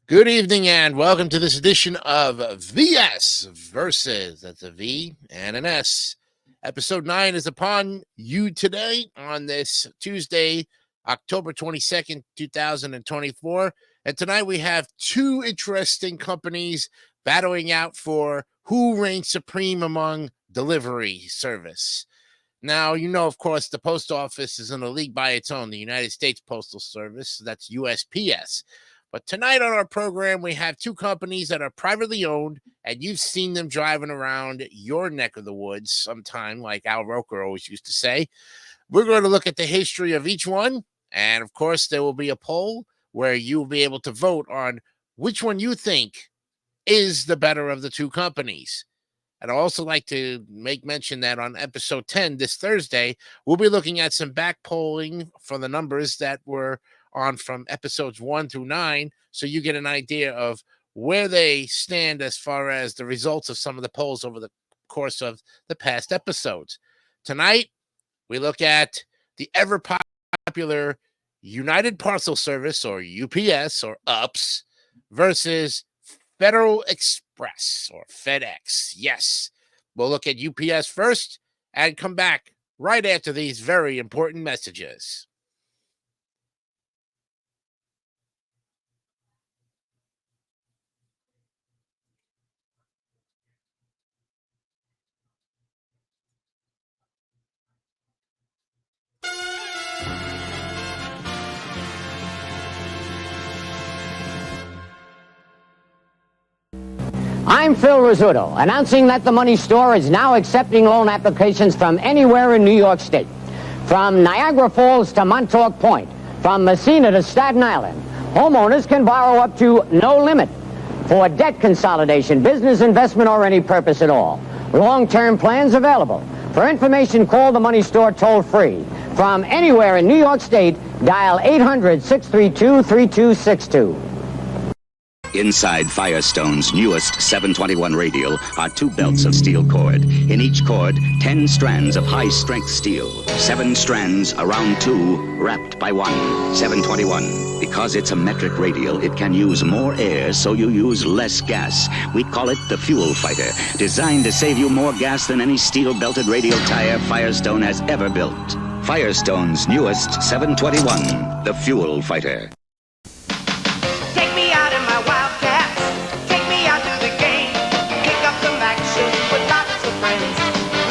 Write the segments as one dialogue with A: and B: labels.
A: Good evening and welcome to this edition of VS Versus. That's a V and an S. Episode 9 is upon you today on this Tuesday, October 22nd, 2024. And tonight we have two interesting companies battling out for who reigns supreme among delivery service. Now, you know, of course, the post office is in a league by its own, the United States Postal Service. That's USPS. But tonight on our program, we have two companies that are privately owned, and you've seen them driving around your neck of the woods sometime, like Al Roker always used to say. We're going to look at the history of each one, and of course, there will be a poll where you'll be able to vote on which one you think is the better of the two companies. I'd also like to make mention that on episode 10 this Thursday, we'll be looking at some back polling for the numbers that were on from episodes 1 through 9, so you get an idea of where they stand as far as the results of some of the polls over the course of the past episodes. Tonight, we look at the ever popular United Parcel Service, or UPS, or UPS, versus Federal Express, or FedEx. Yes, we'll look at UPS first and come back right after these very important messages.
B: I'm Phil Rizzuto, announcing that the Money Store is now accepting loan applications from anywhere in New York State. From Niagara Falls to Montauk Point, from Messina to Staten Island, homeowners can borrow up to no limit for debt consolidation, business investment, or any purpose at all. Long-term plans available. For information, call the Money Store toll-free. From anywhere in New York State, dial 800-632-3262.
C: Inside Firestone's newest 721 radial are two belts of steel cord. In each cord, 10 strands of high-strength steel. 7 strands around 2, wrapped by 1. 721. Because it's a metric radial, it can use more air, so you use less gas. We call it the Fuel Fighter, designed to save you more gas than any steel-belted radial tire Firestone has ever built. Firestone's newest 721, the Fuel Fighter.
D: Take me out in my Wildcats. Take me out to the game. Kick up some action with lots of friends.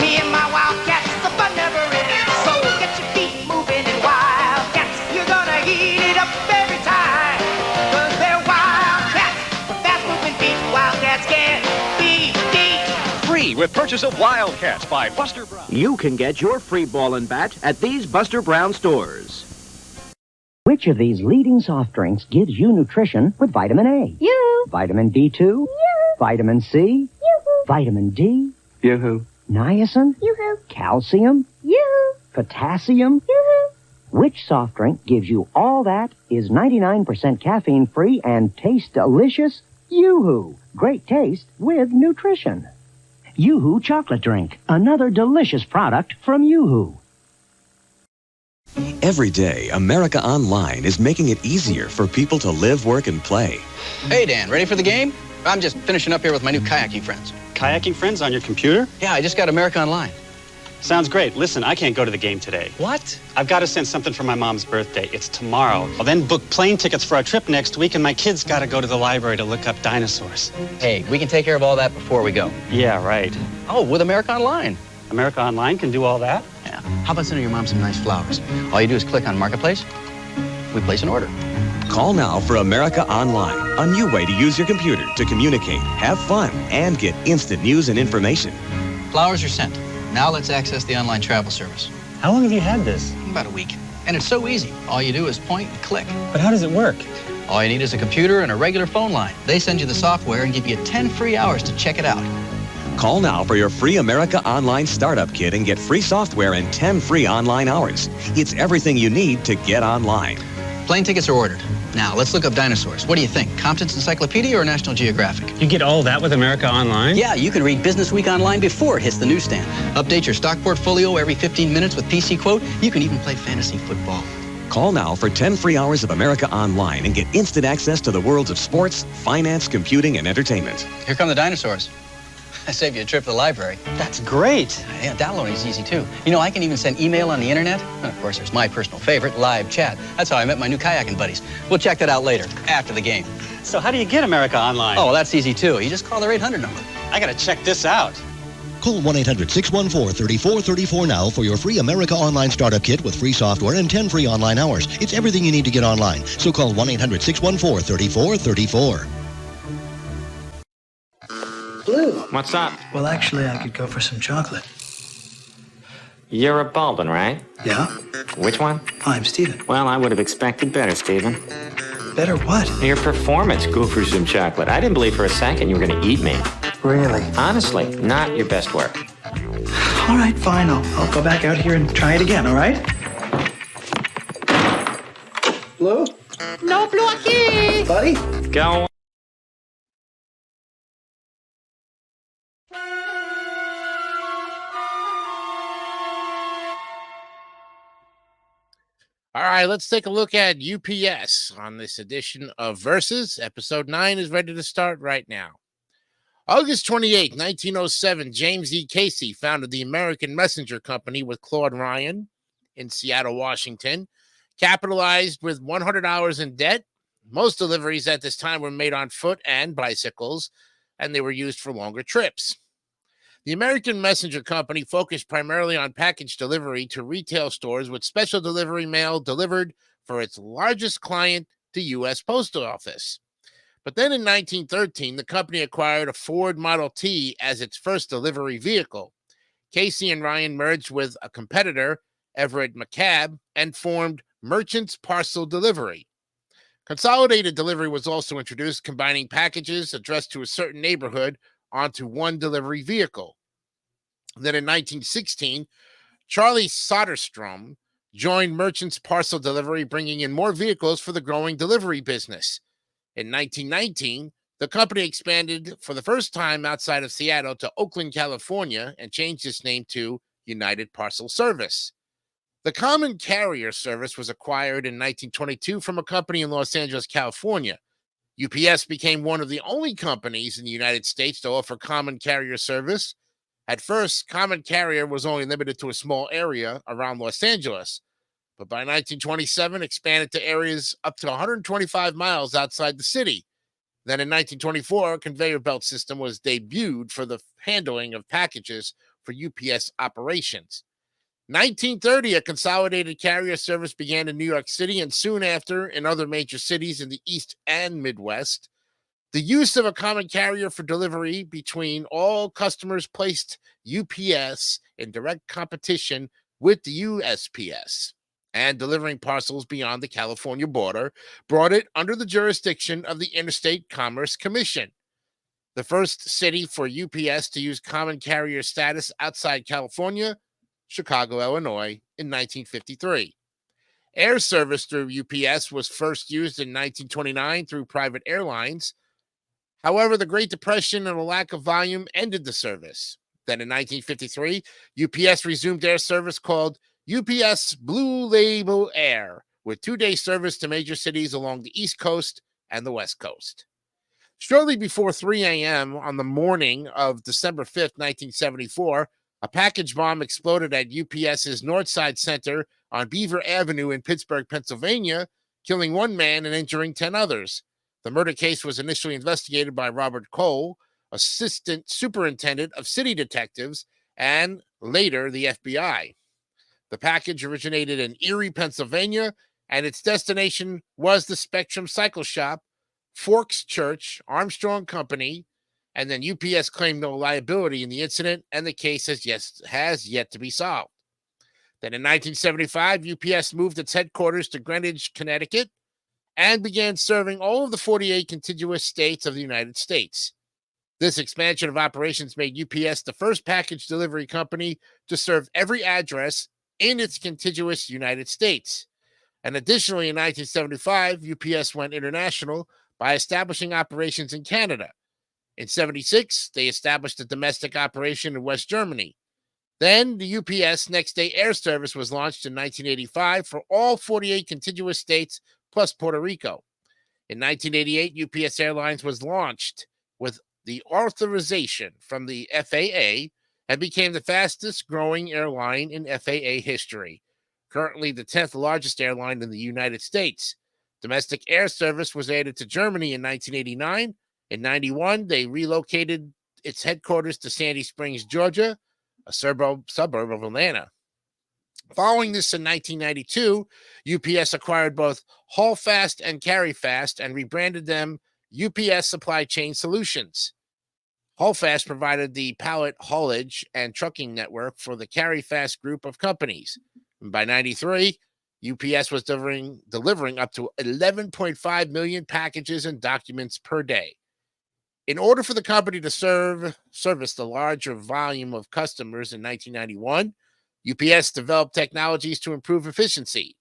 D: Me and my Wildcats, the fun never ends. So get your feet moving in Wildcats. You're gonna heat it up every time. 'Cause they're Wildcats. With fast moving feet, Wildcats can be beat.
E: Free with purchase of Wildcats by Buster Brown.
F: You can get your free ball and bat at these Buster Brown stores.
G: Which of these leading soft drinks gives you nutrition with vitamin A?
H: Yoo-hoo.
G: Vitamin B2?
H: Yoo-hoo.
G: Vitamin C?
H: Yoo-hoo.
G: Vitamin D?
F: Yoo-hoo.
G: Niacin?
H: Yoo-hoo.
G: Calcium?
H: Yoo-hoo.
G: Potassium?
H: Yoo-hoo.
G: Which soft drink gives you all that, is 99% caffeine-free, and tastes delicious? Yoo-hoo. Great taste with nutrition. Yoo-hoo chocolate drink, another delicious product from Yoo-hoo.
I: Every day, America Online is making it easier for people to live, work, and play.
J: Hey, Dan, ready for the game? I'm just finishing up here with my new kayaking friends.
K: Kayaking friends on your computer?
J: Yeah, I just got America Online.
K: Sounds great. Listen, I can't go to the game today.
J: What?
K: I've got to send something for my mom's birthday. It's tomorrow. I'll then book plane tickets for our trip next week, and my kids got to go to the library to look up dinosaurs.
J: Hey, we can take care of all that before we go.
K: Yeah, right.
J: Oh, with America Online.
K: America Online can do all that?
J: Yeah. How about sending your mom some nice flowers? All you do is click on Marketplace. We place an order.
I: Call now for America Online, a new way to use your computer to communicate, have fun, and get instant news and information.
J: Flowers are sent. Now let's access the online travel service.
K: How long have you had this?
J: About a week. And it's so easy. All you do is point and click.
K: But how does it work?
J: All you need is a computer and a regular phone line. They send you the software and give you 10 free hours to check it out.
I: Call now for your free America Online Startup Kit and get free software and 10 free online hours. It's everything you need to get online.
J: Plane tickets are ordered. Now, let's look up dinosaurs. What do you think? Compton's Encyclopedia or National Geographic?
K: You get all that with America Online?
J: Yeah, you can read Business Week online before it hits the newsstand. Update your stock portfolio every 15 minutes with PC Quote. You can even play fantasy football.
I: Call now for 10 free hours of America Online and get instant access to the worlds of sports, finance, computing, and entertainment.
J: Here come the dinosaurs. I saved you a trip to the library.
K: That's great.
J: Yeah, downloading is easy, too. You know, I can even send email on the internet. And of course, there's my personal favorite, live chat. That's how I met my new kayaking buddies. We'll check that out later, after the game.
K: So how do you get America Online?
J: Oh, well, that's easy, too. You just call their 800 number.
K: I gotta check this out.
H: Call 1-800-614-3434 now for your free America Online Startup Kit with free software and 10 free online hours. It's everything you need to get online. So call 1-800-614-3434.
L: Blue.
M: What's up?
L: Well, actually, I could go for some chocolate.
M: You're a Baldwin, right?
L: Yeah?
M: Which one?
L: I'm Steven.
M: Well, I would have expected better, Steven.
L: Better what?
M: Your performance. Go for some chocolate. I didn't believe for a second you were going to eat me.
L: Really?
M: Honestly, not your best work.
L: All right, fine. I'll go back out here and try it again, all right? Blue?
D: No blue aquí.
L: Buddy?
M: Go.
A: All right, let's take a look at UPS on this edition of Versus. Episode 9 is ready to start right now. August 28, 1907, James E. Casey founded the American Messenger Company with Claude Ryan in Seattle, Washington. Capitalized with $100 in debt, most deliveries at this time were made on foot and bicycles, and they were used for longer trips. The American Messenger Company focused primarily on package delivery to retail stores with special delivery mail delivered for its largest client, the U.S. Postal Office. But then in 1913, the company acquired a Ford Model T as its first delivery vehicle. Casey and Ryan merged with a competitor, Everett McCabe, and formed Merchants Parcel Delivery. Consolidated delivery was also introduced, combining packages addressed to a certain neighborhood onto one delivery vehicle. Then in 1916, Charlie Soderstrom joined Merchants Parcel Delivery, bringing in more vehicles for the growing delivery business. In 1919, the company expanded for the first time outside of Seattle to Oakland, California, and changed its name to United Parcel Service. The Common Carrier Service was acquired in 1922 from a company in Los Angeles, California. UPS became one of the only companies in the United States to offer Common Carrier Service. At first, Common Carrier was only limited to a small area around Los Angeles, but by 1927, expanded to areas up to 125 miles outside the city. Then in 1924, a conveyor belt system was debuted for the handling of packages for UPS operations. 1930, a consolidated carrier service began in New York City and soon after in other major cities in the East and Midwest. The use of a common carrier for delivery between all customers placed UPS in direct competition with the USPS, and delivering parcels beyond the California border brought it under the jurisdiction of the Interstate Commerce Commission. The first city for UPS to use common carrier status outside California, Chicago, Illinois, in 1953. Air service through UPS was first used in 1929 through private airlines. However, the Great Depression and a lack of volume ended the service. Then in 1953, UPS resumed air service called UPS Blue Label Air, with 2-day service to major cities along the East Coast and the West Coast. Shortly before 3 a.m. on the morning of December 5th, 1974, a package bomb exploded at UPS's Northside Center on Beaver Avenue in Pittsburgh, Pennsylvania, killing 1 man and injuring 10 others. The murder case was initially investigated by Robert Cole, Assistant Superintendent of City Detectives, and later the FBI. The package originated in Erie, Pennsylvania, and its destination was the Spectrum Cycle Shop, Forks Church, Armstrong Company, and then UPS claimed no liability in the incident, and the case has yet to be solved. Then in 1975, UPS moved its headquarters to Greenwich, Connecticut, and began serving all of the 48 contiguous states of the United States. This expansion of operations made UPS the first package delivery company to serve every address in its contiguous United States. And additionally, in 1975, UPS went international by establishing operations in Canada. In 1976, they established a domestic operation in West Germany. Then the UPS Next Day Air Service was launched in 1985 for all 48 contiguous states plus Puerto Rico. In 1988, UPS Airlines was launched with the authorization from the FAA and became the fastest growing airline in FAA history. Currently the 10th largest airline in the United States. Domestic air service was added to Germany in 1989. In 91, they relocated its headquarters to Sandy Springs, Georgia, a suburb of Atlanta. Following this in 1992, UPS acquired both Haul Fast and Carry Fast and rebranded them UPS Supply Chain Solutions. Haul Fast provided the pallet haulage and trucking network for the Carry Fast group of companies. And by 93, UPS was delivering up to 11.5 million packages and documents per day. In order for the company to service the larger volume of customers in 1991, UPS developed technologies to improve efficiency.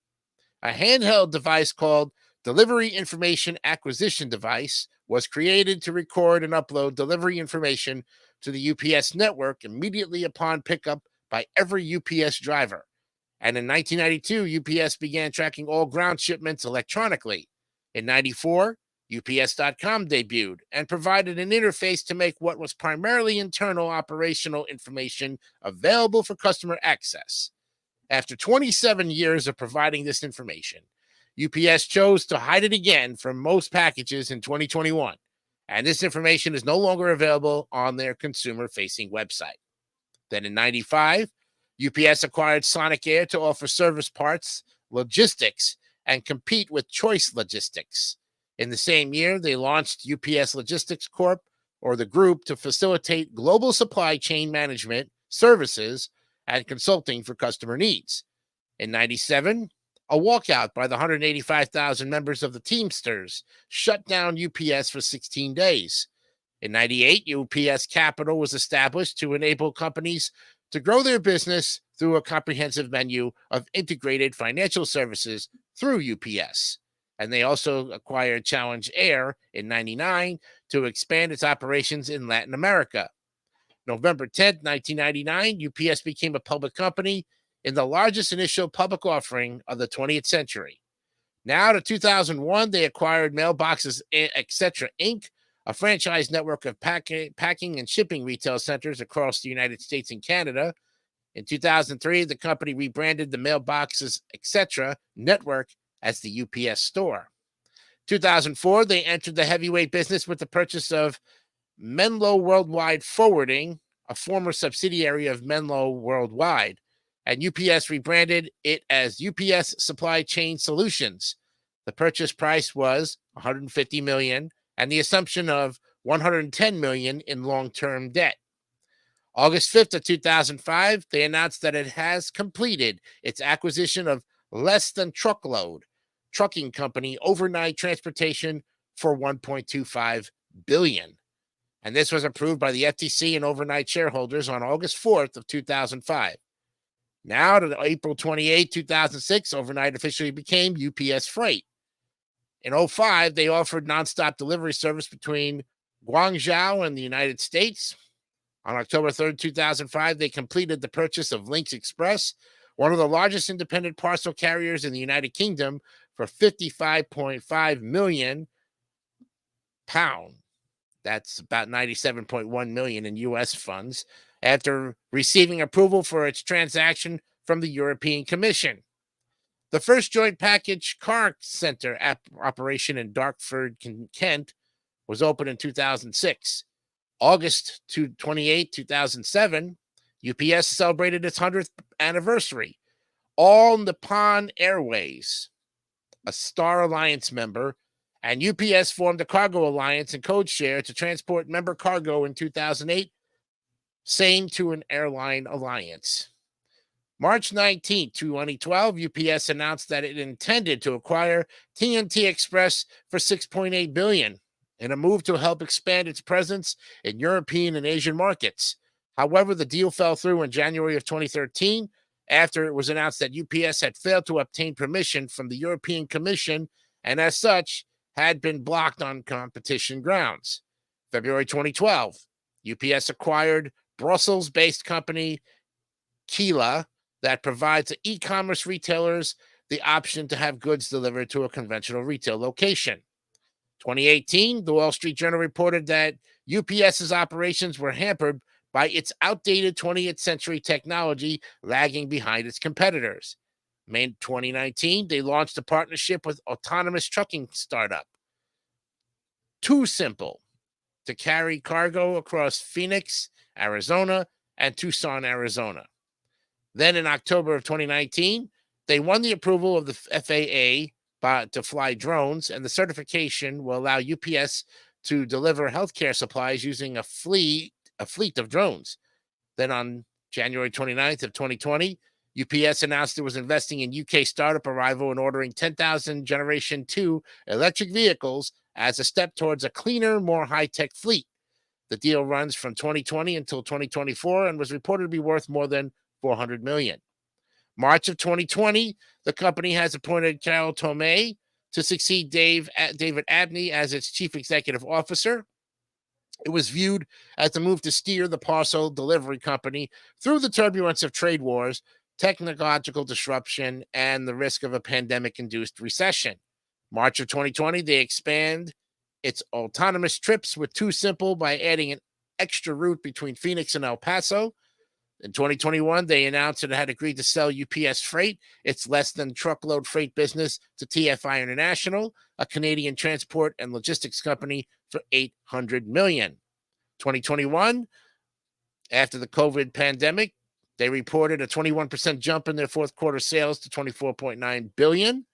A: A handheld device called Delivery Information Acquisition Device was created to record and upload delivery information to the UPS network immediately upon pickup by every UPS driver. And in 1992, UPS began tracking all ground shipments electronically. In 94, UPS.com debuted and provided an interface to make what was primarily internal operational information available for customer access. After 27 years of providing this information, UPS chose to hide it again from most packages in 2021, and this information is no longer available on their consumer-facing website. Then in 95, UPS acquired Sonic Air to offer service parts, logistics, and compete with Choice Logistics. In the same year, they launched UPS Logistics Corp, or the group, to facilitate global supply chain management, services, and consulting for customer needs. In 97, a walkout by the 185,000 members of the Teamsters shut down UPS for 16 days. In 98, UPS Capital was established to enable companies to grow their business through a comprehensive menu of integrated financial services through UPS. And they also acquired Challenge Air in 99 to expand its operations in Latin America. November 10, 1999, UPS became a public company in the largest initial public offering of the 20th century. Now to 2001, they acquired Mailboxes, Etc. Inc., a franchise network of packing and shipping retail centers across the United States and Canada. In 2003, the company rebranded the Mailboxes, Etc. network as the UPS Store. 2004, they entered the heavyweight business with the purchase of Menlo Worldwide Forwarding, a former subsidiary of Menlo Worldwide, and UPS rebranded it as UPS Supply Chain Solutions. The purchase price was $150 million and the assumption of $110 million in long-term debt. August 5th of 2005, they announced that it has completed its acquisition of Less Than Truckload trucking company Overnight Transportation for $1.25 billion. And this was approved by the FTC and Overnight shareholders on August 4th of 2005. Now to April 28, 2006, Overnight officially became UPS Freight. In 2005, they offered nonstop delivery service between Guangzhou and the United States. On October 3rd, 2005, they completed the purchase of Lynx Express, one of the largest independent parcel carriers in the United Kingdom, for £55.5 million. That's about $97.1 million in U.S. funds, after receiving approval for its transaction from the European Commission. The first joint package car center operation in Dartford, Kent, was opened in 2006. August 28, 2007, UPS celebrated its 100th anniversary. All Nippon Airways, a Star Alliance member, and UPS formed a cargo alliance and code share to transport member cargo in 2008, same to an airline alliance. March 19, 2012, UPS announced that it intended to acquire TNT Express for $6.8 billion in a move to help expand its presence in European and Asian markets. However, the deal fell through in January of 2013 after it was announced that UPS had failed to obtain permission from the European Commission and, as such, had been blocked on competition grounds. February 2012, UPS acquired Brussels-based company Kila that provides e-commerce retailers the option to have goods delivered to a conventional retail location. 2018, the Wall Street Journal reported that UPS's operations were hampered by its outdated 20th century technology lagging behind its competitors. May 2019, they launched a partnership with autonomous trucking startup Too Simple to carry cargo across Phoenix, Arizona, and Tucson, Arizona. Then in October of 2019, they won the approval of the FAA to fly drones, and the certification will allow UPS to deliver healthcare supplies using a fleet of drones. Then on January 29th of 2020, UPS announced it was investing in UK startup Arrival and ordering 10,000 Generation 2 electric vehicles as a step towards a cleaner, more high-tech fleet. The deal runs from 2020 until 2024 and was reported to be worth more than $400 million. March of 2020, the company has appointed Carol Tomei to succeed David Abney as its chief executive officer. It was viewed as a move to steer the parcel delivery company through the turbulence of trade wars, technological disruption, and the risk of a pandemic-induced recession. March of 2020, they expand its autonomous trips with Too Simple by adding an extra route between Phoenix and El Paso. In 2021, they announced that it had agreed to sell UPS Freight, its less-than-truckload freight business, to TFI International, a Canadian transport and logistics company, for $800 million. 2021, after the COVID pandemic, they reported a 21% jump in their fourth quarter sales to $24.9 billion.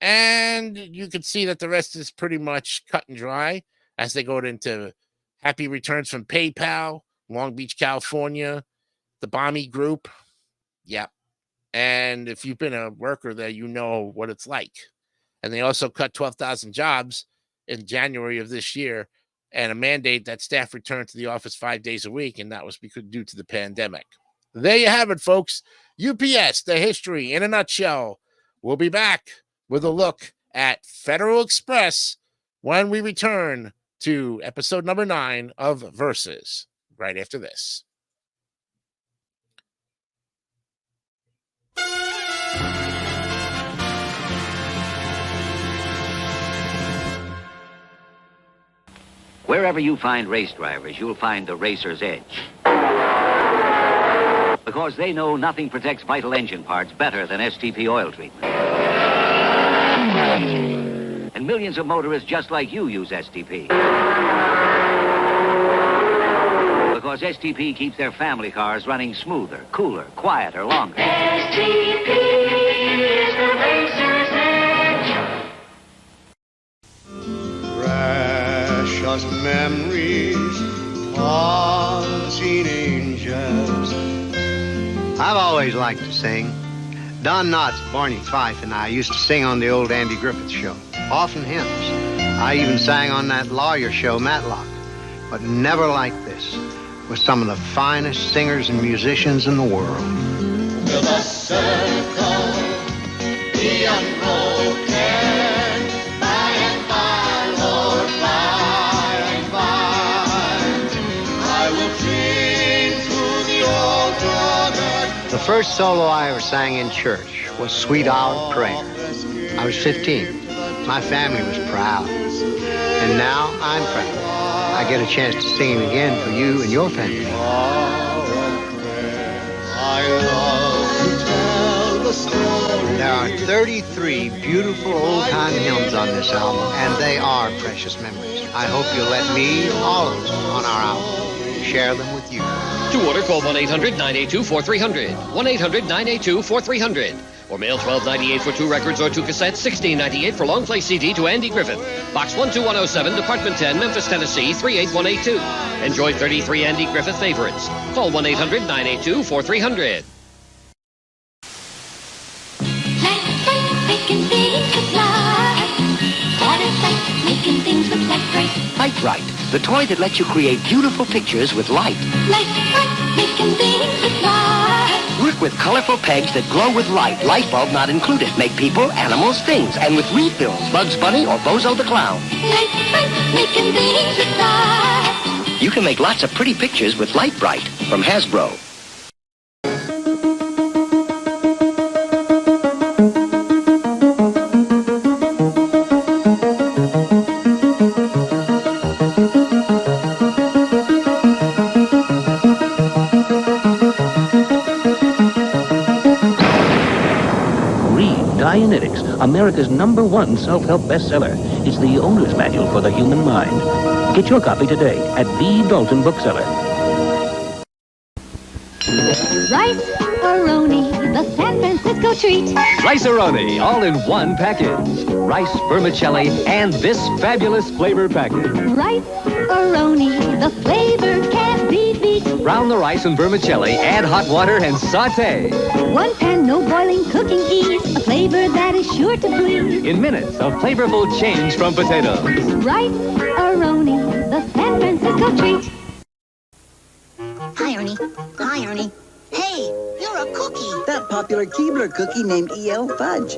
A: And you can see that the rest is pretty much cut and dry as they go into happy returns from PayPal, Long Beach, California, the Bommy Group. Yep. And if you've been a worker there, you know what it's like. And they also cut 12,000 jobs in January of this year and a mandate that staff return to the office 5 days a week. And that was due to the pandemic. There you have it, folks. UPS, the history in a nutshell. We'll be back with a look at Federal Express when we return to episode number 9 of Versus right after this.
N: Wherever you find race drivers, you'll find the racer's edge. Because they know nothing protects vital engine parts better than STP oil treatment. And millions of motorists just like you use STP. Because STP keeps their family cars running smoother, cooler, quieter, longer.
D: STP is the racer's edge.
O: Precious memories of teen angels.
P: I've always liked to sing. Don Knotts, Barney Fife, and I used to sing on the old Andy Griffith show. Often hymns. I even sang on that lawyer show, Matlock. But never like this, with some of the finest singers and musicians in the world.
O: Will the circle be unbroken? By and by, Lord, by and by, I will sing through the old drugget.
P: The first solo I ever sang in church was Sweet Hour Prayer. I was 15. My family was proud. And now I'm proud. I get a chance to sing it again for you and your family. There are 33 beautiful old-time hymns on this album, and they are precious memories. I hope you'll let me, all of us on our album, share them with you.
Q: To order, call 1-800-982-4300, 1-800-982-4300, or mail $12.98 for 2 records or 2 cassettes, $16.98 for long play CD to Andy Griffith. Box 12107, Department 10, Memphis, Tennessee, 38182. Enjoy 33 Andy Griffith favorites. Call 1-800-982-4300.
D: Making things look like. What is that? Making things look like great.
R: Light Bright, the toy that lets you create beautiful pictures with light.
D: Light bright, making things look like.
R: Work with colorful pegs that glow with light, light bulb not included. Make people, animals, things, and with refills, Bugs Bunny or Bozo the Clown.
D: Light bright, making things look like.
R: You can make lots of pretty pictures with Light Bright from Hasbro.
S: America's #1 self-help bestseller. It's the owner's manual for the human mind. Get your copy today at the Dalton Bookseller.
T: Rice-A-Roni, the San Francisco treat.
U: Rice-A-Roni, all in one package. Rice, vermicelli, and this fabulous flavor package.
T: Rice-A-Roni, the flavor can't be beat.
U: Brown the rice and vermicelli, add hot water, and saute.
T: One pan, no boiling, cooking ease. A flavor that is sure to please.
U: In minutes, a flavorful change from potatoes.
T: Rice-A-Roni, the San Francisco treat.
V: Hi, Ernie. Hi, Ernie. Hey, you're a cookie.
W: That popular Keebler cookie named E.L. Fudge.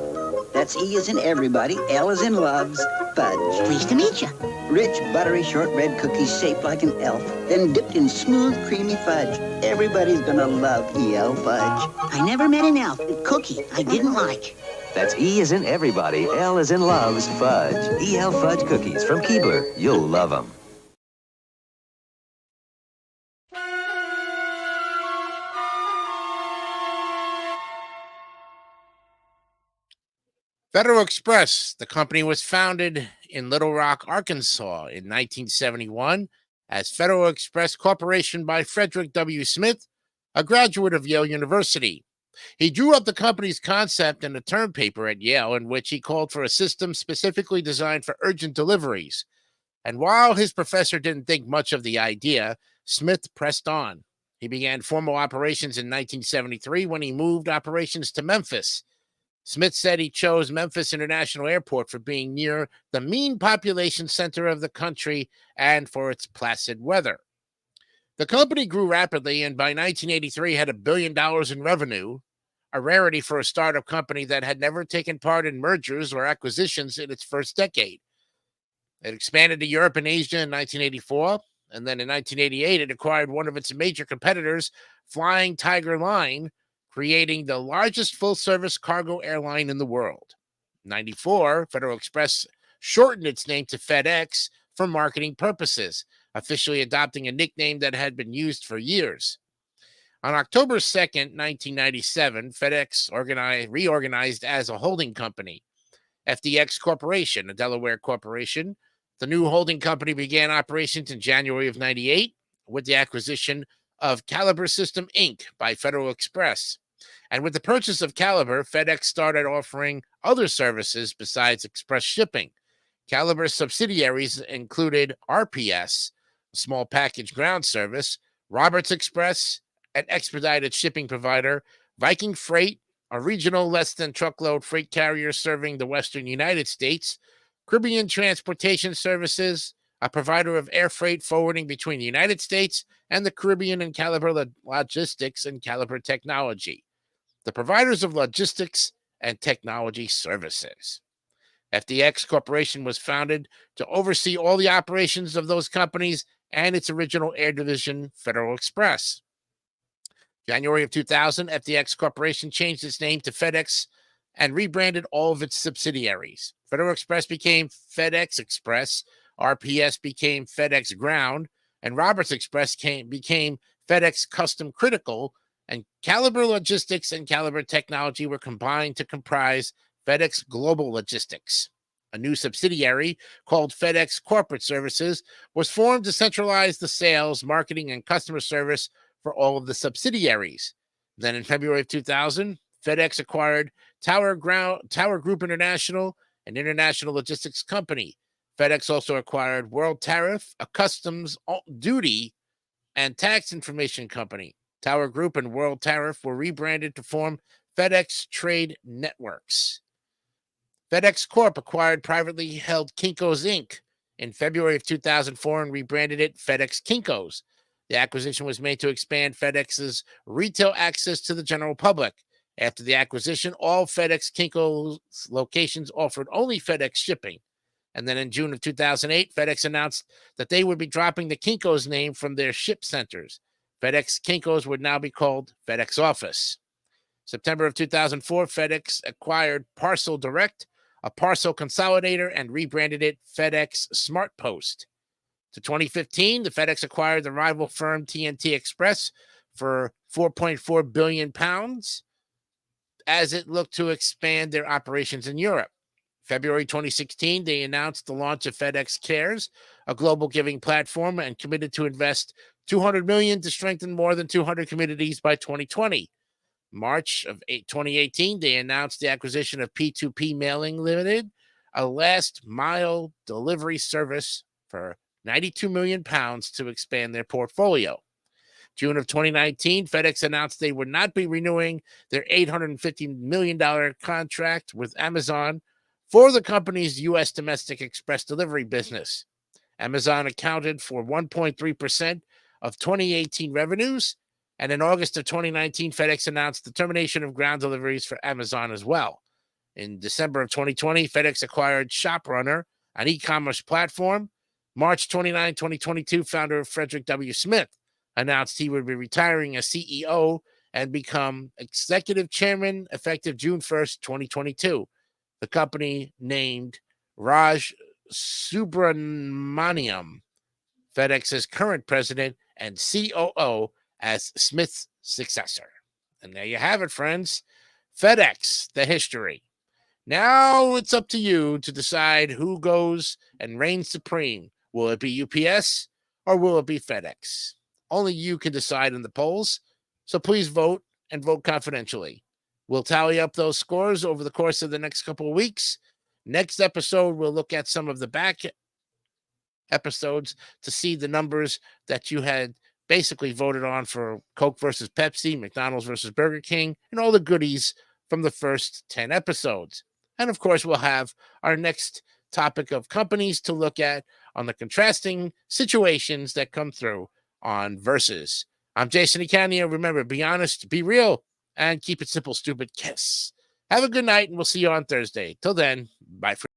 W: That's E as in everybody, L as in loves, fudge.
V: Pleased to meet you.
W: Rich, buttery shortbread cookies shaped like an elf, then dipped in smooth, creamy fudge. Everybody's gonna love E.L. Fudge.
V: I never met an elf cookie I didn't like.
U: That's E as in everybody, L as in loves, fudge. E.L. Fudge cookies from Keebler. You'll love them.
A: Federal Express, the company was founded in Little Rock, Arkansas in 1971 as Federal Express Corporation by Frederick W. Smith, a graduate of Yale University. He drew up the company's concept in a term paper at Yale in which he called for a system specifically designed for urgent deliveries. And while his professor didn't think much of the idea, Smith pressed on. He began formal operations in 1973 when he moved operations to Memphis. Smith said he chose Memphis International Airport for being near the mean population center of the country and for its placid weather. The company grew rapidly and by 1983 had $1 billion in revenue, a rarity for a startup company that had never taken part in mergers or acquisitions in its first decade. It expanded to Europe and Asia in 1984, and then in 1988 it acquired one of its major competitors, Flying Tiger Line, creating the largest full-service cargo airline in the world. In 1994, Federal Express shortened its name to FedEx for marketing purposes, officially adopting a nickname that had been used for years. On October 2nd, 1997, FedEx reorganized as a holding company, FDX Corporation, a Delaware corporation. The new holding company began operations in January of 98 with the acquisition of Caliber System, Inc. by Federal Express. And with the purchase of Caliber, FedEx started offering other services besides express shipping. Caliber's subsidiaries included RPS, a small package ground service, Roberts Express, an expedited shipping provider, Viking Freight, a regional less-than-truckload freight carrier serving the western United States, Caribbean Transportation Services, a provider of air freight forwarding between the United States and the Caribbean, and Caliber Logistics and Caliber Technology, the providers of logistics and technology services. FDX Corporation was founded to oversee all the operations of those companies and its original air division, Federal Express. January of 2000, FDX Corporation changed its name to FedEx and rebranded all of its subsidiaries. Federal Express became FedEx Express, RPS became FedEx Ground, and Roberts Express became FedEx Custom Critical, and Caliber Logistics and Caliber Technology were combined to comprise FedEx Global Logistics. A new subsidiary called FedEx Corporate Services was formed to centralize the sales, marketing, and customer service for all of the subsidiaries. Then in February of 2000, FedEx acquired Tower Group International, an international logistics company. FedEx also acquired World Tariff, a customs duty and tax information company. Tower Group and World Tariff were rebranded to form FedEx Trade Networks. FedEx Corp acquired privately held Kinko's Inc. in February of 2004 and rebranded it FedEx Kinko's. The acquisition was made to expand FedEx's retail access to the general public. After the acquisition, all FedEx Kinko's locations offered only FedEx shipping. And then in June of 2008, FedEx announced that they would be dropping the Kinko's name from their ship centers. FedEx Kinko's would now be called FedEx Office. September of 2004, FedEx acquired Parcel Direct, a parcel consolidator, and rebranded it FedEx Smart Post. To 2015, the FedEx acquired the rival firm TNT Express for £4.4 billion. as it looked to expand their operations in Europe. February 2016, they announced the launch of FedEx Cares, a global giving platform, and committed to invest $200 million to strengthen more than 200 communities by 2020. March of 2018, they announced the acquisition of P2P Mailing Limited, a last mile delivery service for £92 million to expand their portfolio. June of 2019, FedEx announced they would not be renewing their $850 million contract with Amazon for the company's U.S. domestic express delivery business. Amazon accounted for 1.3% of 2018 revenues, and in August of 2019, FedEx announced the termination of ground deliveries for Amazon as well. In December of 2020, FedEx acquired ShopRunner, an e-commerce platform. March 29, 2022, founder Frederick W. Smith announced he would be retiring as CEO and become executive chairman effective June 1st, 2022. The company named Raj Subramaniam, FedEx's current president and COO, as Smith's successor. And there you have it, friends. FedEx, the history. Now it's up to you to decide who goes and reigns supreme. Will it be UPS or will it be FedEx? Only you can decide in the polls, so please vote and vote confidentially. We'll tally up those scores over the course of the next couple of weeks. Next episode, we'll look at some of the back episodes to see the numbers that you had basically voted on for Coke versus Pepsi, McDonald's versus Burger King, and all the goodies from the first 10 episodes. And of course, we'll have our next topic of companies to look at on the contrasting situations that come through on Versus. I'm Jason Icanio. Remember, be honest, be real, and keep it simple, stupid. Kiss. Have a good night, and we'll see you on Thursday. Till then, bye for